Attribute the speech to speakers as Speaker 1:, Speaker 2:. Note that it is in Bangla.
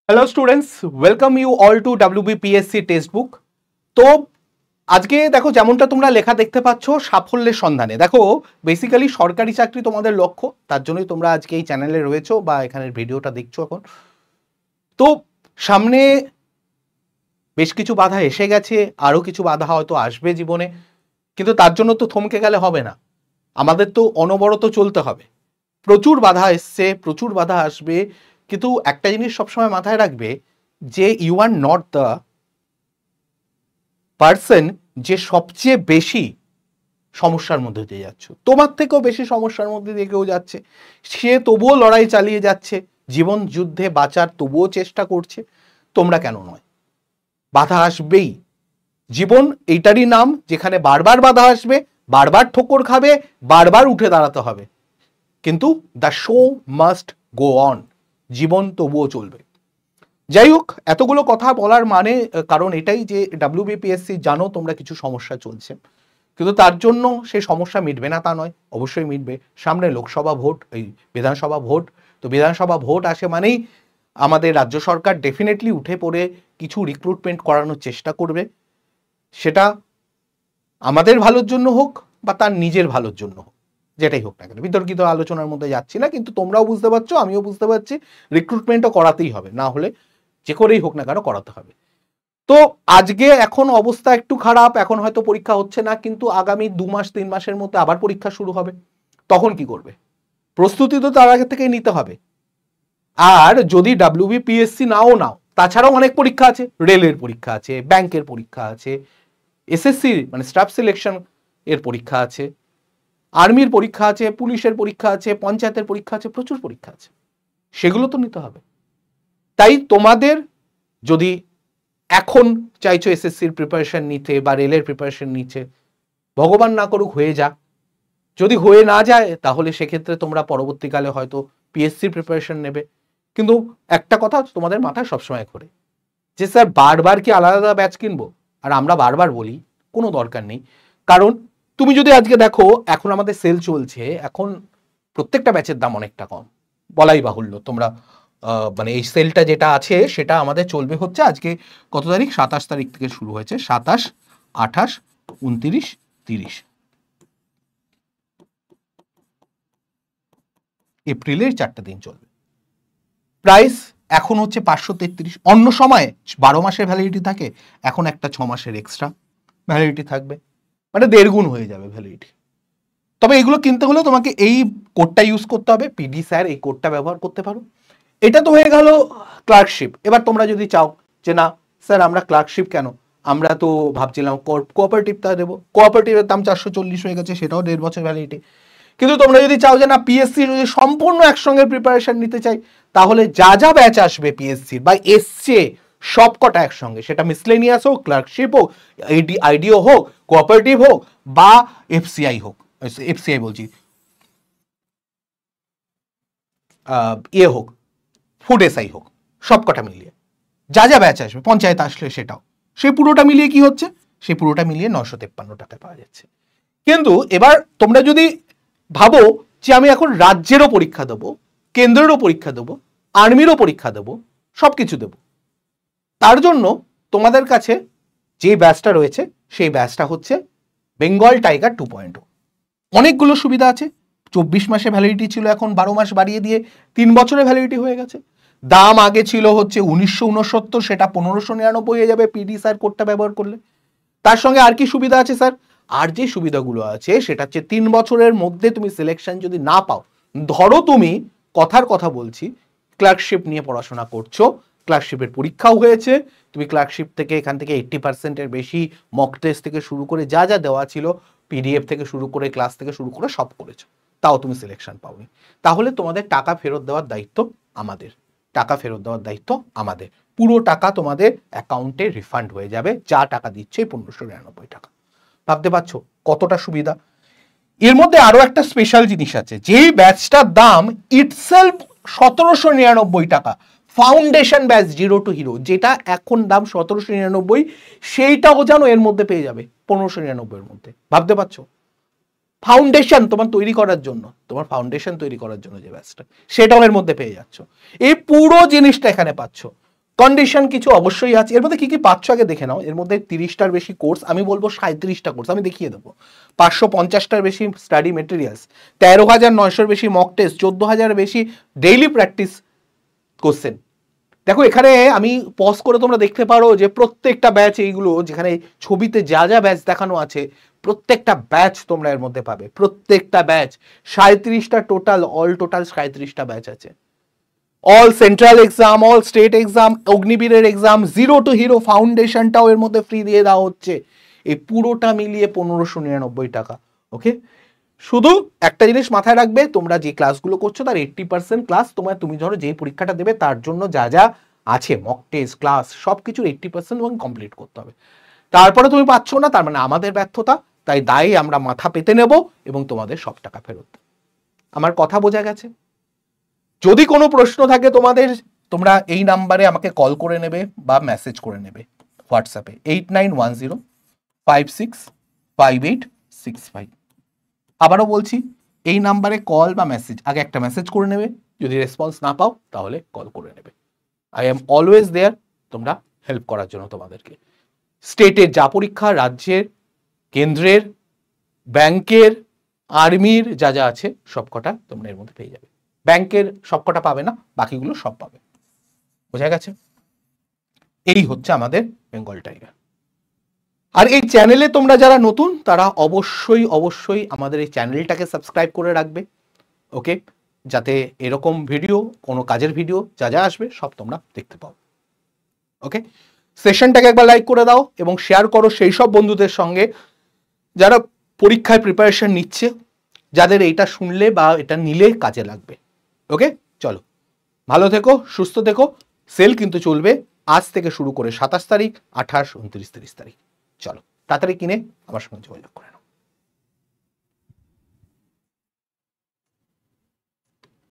Speaker 1: Hello students, welcome you all to WBPSC text book. তো আজকে দেখো যেমনটা তোমরা লেখা দেখতে পাচ্ছ, সাফল্যের সন্ধানে। দেখো বেসিক্যালি সরকারি চাকরি তোমাদের লক্ষ্য, তার জন্যই তোমরা আজকে এই চ্যানেলে রয়েছো বা এখানের ভিডিওটা দেখছো এখন। তো সামনে বেশ কিছু বাধা এসে গেছে, আরও কিছু বাধা হয়তো আসবে জীবনে, কিন্তু তার জন্য তো থমকে গেলে হবে না, আমাদের তো অনবরত চলতে হবে। প্রচুর বাধা এসছে, প্রচুর বাধা আসবে, কিন্তু একটা জিনিস সবসময় মাথায় রাখবে যে you are not the person যে সবচেয়ে বেশি সমস্যার মধ্যে দিয়ে যাচ্ছ। তোমার থেকেও বেশি সমস্যার মধ্যে দিয়ে কেউ যাচ্ছে, সে তবুও লড়াই চালিয়ে যাচ্ছে, জীবন যুদ্ধে বাঁচার তবুও চেষ্টা করছে। তোমরা কেন নয়? বাধা আসবেই, জীবন এইটারই নাম, যেখানে বারবার বাধা আসবে, বারবার ঠোকর খাবে, বারবার উঠে দাঁড়াতে হবে, কিন্তু the show must go on, জীবন তবুও চলবে। যাই হোক, এতগুলো কথা বলার মানে কারণ এটাই যে WBPSC জানো তোমরা কিছু সমস্যা চলছে, কিন্তু তার জন্য সেই সমস্যা মিটবে না তা নয়, অবশ্যই মিটবে। সামনে লোকসভা ভোট, এই বিধানসভা ভোট, তো বিধানসভা ভোট আসে মানেই আমাদের রাজ্য সরকার ডেফিনেটলি উঠে পড়ে কিছু রিক্রুটমেন্ট করানোর চেষ্টা করবে, সেটা আমাদের ভালোর জন্য হোক বা তার নিজের ভালোর জন্য হোক, যেটাই হোক না কেন। বিতর্কিত আলোচনার মধ্যে যাচ্ছি না, কিন্তু তোমরাও বুঝতে পারছো, আমিও বুঝতে পারছি, রিক্রুটমেন্টও করাতেই হবে, না হলে যে করেই হোক না কেন করাতে হবে। তো আজকে এখন অবস্থা একটু খারাপ, এখন হয়তো পরীক্ষা হচ্ছে না, কিন্তু আগামী 2 মাস 3 মাসের মধ্যে আবার পরীক্ষা শুরু হবে। তখন কি করবে? প্রস্তুতি তো তার আগে থেকেই নিতে হবে। আর যদি WBPSC নাও তাছাড়াও অনেক পরীক্ষা আছে, রেলের পরীক্ষা আছে, ব্যাংকের পরীক্ষা আছে, SSC মানে স্টাফ সিলেকশন এর পরীক্ষা আছে, আর্মির পরীক্ষা আছে, পুলিশের পরীক্ষা আছে, পঞ্চায়েতের পরীক্ষা আছে, প্রচুর পরীক্ষা আছে, সেগুলো তো নিতে হবে। তাই তোমাদের যদি এখন চাইছো SSCর প্রিপারেশন নিতে বা রেলের প্রিপারেশন নিতে, ভগবান না করুক হয়ে যাক, যদি হয়ে না যায় তাহলে সেক্ষেত্রে তোমরা পরবর্তীকালে হয়তো PSCর প্রিপারেশন নেবে। কিন্তু একটা কথা তোমাদের মাথায় সবসময় ঘোরে যে স্যার বারবার কি আলাদা আলাদা ব্যাচ কিনবো? আর আমরা বারবার বলি কোনো দরকার নেই, কারণ তুমি যদি আজকে দেখো এখন আমাদের সেল চলছে, এখন প্রত্যেকটা ব্যাচের দাম অনেকটা কম, বলাই বাহুল্য। তোমরা মানে এই সেলটা যেটা আছে সেটা আমাদের চলবে হচ্ছে আজকে কত তারিখ, 27 তারিখ থেকে শুরু হয়েছে, 27, 28, 29, 30, এপ্রিলের 4টা দিন চলবে। প্রাইস এখন হচ্ছে 533। অন্য সময় 12 মাসের ভ্যালিডিটি থাকে, এখন একটা 6 মাসের এক্সট্রা ভ্যালিডিটি থাকবে, মানে 1.5 গুণ হয়ে যাবে ভ্যালিডিটি। তবে এগুলো কিনতে হলে তোমাকে এই কোডটা ইউজ করতে হবে, PD স্যার এই কোডটা ব্যবহার করতে পারো। এটা তো হয়ে গেল ক্লার্কশিপ। এবার তোমরা যদি চাও যে না স্যার আমরা ক্লার্কশিপ কেন, আমরা তো ভাবছিলাম কোঅপারেটিভটা দেবো, কোঅপারেটিভের দাম 440 হয়ে গেছে, সেটাও 1.5 বছর ভ্যালিডিটি। কিন্তু তোমরা যদি চাও যে না PSC যদি সম্পূর্ণ একসঙ্গে প্রিপারেশন নিতে চাই, তাহলে যা যা ব্যাচ আসবে PSC বা এসছে সবকটা একসঙ্গে, সেটা মিসলেনিয়াস হোক, ক্লার্কশিপ হোক, IDO হোক, কোঅপারেটিভ হোক বা FCI হোক, FCI বলছি ইয়ে হোক, ফুড SI হোক, সবকটা মিলিয়ে যা যা ব্যাচ আসবে, পঞ্চায়েত আসলে সেটাও, সেই পুরোটা মিলিয়ে কি হচ্ছে, সেই পুরোটা মিলিয়ে 953 টাকায় পাওয়া যাচ্ছে। কিন্তু এবার তোমরা যদি ভাবো যে আমি এখন রাজ্যেরও পরীক্ষা দেবো, কেন্দ্রেরও পরীক্ষা দেবো, আর্মিরও পরীক্ষা দেবো, সবকিছু দেবো, তার জন্য তোমাদের কাছে যে ব্যাচটা রয়েছে সেই ব্যাচটা হচ্ছে বেঙ্গল টাইগার 2.0। অনেকগুলো সুবিধা আছে, 24 মাসে ভ্যালিডিটি ছিল, এখন 12 মাস বাড়িয়ে দিয়ে 3 বছরের ভ্যালিডিটি হয়ে গেছে। দাম আগে ছিল হচ্ছে 1969, সেটা 1599 হয়ে যাবে PD স্যার কোডটা ব্যবহার করলে। তার সঙ্গে আর কি সুবিধা আছে স্যার? আর যে সুবিধাগুলো আছে সেটা হচ্ছে 3 বছরের মধ্যে তুমি সিলেকশন যদি না পাও, ধরো তুমি কথার কথা বলছি ক্লার্কশিপ নিয়ে পড়াশোনা করছো, ক্লার্কশিপের পরীক্ষাও হয়েছে, তুমি ক্লার্কশিপ থেকে এখান থেকে 80%-এর বেশি মক টেস্ট থেকে শুরু করে যা যা দেওয়া ছিল, PDF থেকে শুরু করে ক্লাস থেকে শুরু করে সব করেছো, তাও তুমি সিলেকশন পাওনি, তাহলে তোমাদের টাকা ফেরত দেওয়ার দায়িত্ব আমাদের, টাকা ফেরত দেওয়ার দায়িত্ব আমাদের। পুরো টাকা তোমাদের অ্যাকাউন্টে রিফান্ড হয়ে যাবে, যা টাকা দিচ্ছে 1599 টাকা। ভাবতে পারছো কতটা সুবিধা? এর মধ্যে আরো একটা স্পেশাল জিনিস আছে, যেই ব্যাচটার দাম ইটসেলফ 1799 টাকা, ফাউন্ডেশন ব্যাচ 0 to Hero, যেটা এখন দাম 1799, সেইটাও যেন এর মধ্যে পেয়ে যাবে 1599 এর মধ্যে। ভাবতে পারছো? ফাউন্ডেশন তোমার তৈরি করার জন্য, তোমার ফাউন্ডেশন তৈরি করার জন্য যে ব্যাচটা, সেটাও এর মধ্যে পেয়ে যাচ্ছ। এই পুরো জিনিসটা এখানে পাচ্ছ। কন্ডিশন কিছু অবশ্যই আছে। এর মধ্যে কি কি পাচ্ছ আগে দেখে নাও। এর মধ্যে 30টার বেশি কোর্স, আমি বলবো 37টা কোর্স আমি দেখিয়ে দেবো, 550টার বেশি স্টাডি মেটেরিয়ালস, 13,900 বেশি মক টেস্ট, 14,000 বেশি ডেইলি প্র্যাকটিস কোশ্চেন। দেখো এখানে আমি পজ করে তোমরা দেখতে পারো যে প্রত্যেকটা ব্যাচ, এইগুলো যেখানে ছবিতে যা যা ব্যাচ দেখানো আছে প্রত্যেকটা ব্যাচ তোমরা এর মধ্যে পাবে, প্রত্যেকটা ব্যাচ। 37টা টোটাল, অল টোটাল 37টা ব্যাচ আছে। All central exam, all state exam, অগ্নিবীরের এক্সাম, 0 to হিরো ফাউন্ডেশনটাও এর মধ্যে ফ্রি দিয়ে দেওয়া হচ্ছে। এই পুরোটা মিলিয়ে 1599 টাকা। ওকে, শুধু একটা জিনিস মাথায় রাখবে, তোমরা যে ক্লাসগুলো করছো তার 80% ক্লাস তুমি ধরো যে পরীক্ষাটা দেবে তার জন্য যা যা আছে মক টেস্ট ক্লাস সবকিছুর 80% এবং কমপ্লিট করতে হবে। তারপরে তুমি পাচ্ছ না, তার মানে আমাদের ব্যর্থতা, তাই দায়ী আমরা মাথা পেতে নেব এবং তোমাদের সব টাকা ফেরত। আমার কথা বোঝা গেছে? যদি কোনো প্রশ্ন থাকে তোমাদের, তোমরা এই নাম্বারে আমাকে কল করে নেবে বা মেসেজ করে নেবে হোয়াটসঅ্যাপে 8910565865। আবারও বলছি, এই নাম্বারে কল বা মেসেজ, আগে একটা মেসেজ করে নেবে, যদি রেসপন্স না পাও তাহলে কল করে নেবে। আই এম অলওয়েজ দেয়ার, তোমরা হেল্প করার জন্য তোমাদেরকে। স্টেটের যা পরীক্ষা, রাজ্যের, কেন্দ্রের, ব্যাংকের, আর্মির যা যা আছে সবকটা তোমরা এর মধ্যে পেয়ে যাবে। ব্যাংকের সবকটা পাবে না, বাকিগুলো সব পাবে। বোঝা গেছে? এই হচ্ছে আমাদের বেঙ্গল টাইগার। আর এই চ্যানেলে তোমরা যারা নতুন তারা অবশ্যই অবশ্যই আমাদের এই চ্যানেলটাকে সাবস্ক্রাইব করে রাখবে। ওকে, যাতে এরকম ভিডিও, কোনো কাজের ভিডিও যা যা আসবে সব তোমরা দেখতে পাও। ওকে, সেশনটাকে একবার লাইক করে দাও এবং শেয়ার করো সেই সব বন্ধুদের সঙ্গে যারা পরীক্ষায় প্রিপারেশন নিচ্ছে, যাদের এইটা শুনলে বা এটা নিলে কাজে লাগবে। ওকে, চলো ভালো থেকো, সুস্থ থেকো। সেল কিন্তু চলবে আজ থেকে শুরু করে 27 তারিখ, 28, 29, 30 তারিখ। চলো তাড়াতাড়ি কিনে আমার সঙ্গে যোগাযোগ করে।